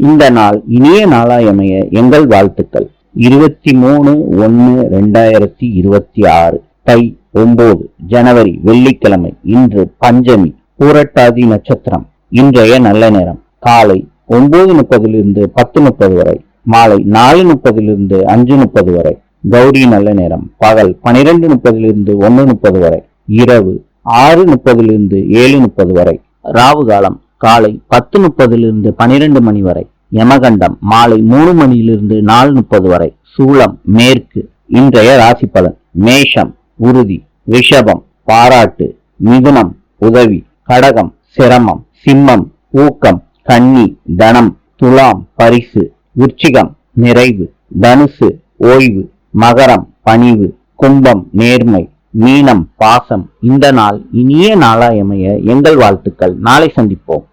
இந்த நாள் இனிய நாளாயமைய எங்கள் வாழ்த்துக்கள். 23/1/2026 தை 9 ஜனவரி வெள்ளிக்கிழமை. இன்று பஞ்சமி, பூரட்டாதி நட்சத்திரம். இன்றைய நல்ல நேரம் காலை 9:30 10:30 வரை, மாலை 4:30 5:30 வரை. கௌரி நல்ல நேரம் பகல் 12:30 1:30 வரை, இரவு 6:30 7:30 வரை. ராவு காலம் காலை 10:30 12 மணி வரை. யமகண்டம் மாலை 3 மணியிலிருந்து 4:30 வரை. சூலம் மேற்கு. இன்றைய ராசி பலன்: மேஷம் உறுதி, ரிஷபம் பாராட்டு, மிதுனம் உதவி, கடகம் சிரமம், சிம்மம் ஊக்கம், கன்னி தனம், துலாம் பரிசு, விருச்சிகம் நிறைவு, தனுசு ஓய்வு, மகரம் பணிவு, கும்பம் நேர்மை, மீனம் பாசம். இந்த நாள் இனிய நாளாயமைய எங்கள் வாழ்த்துக்கள். நாளை சந்திப்போம்.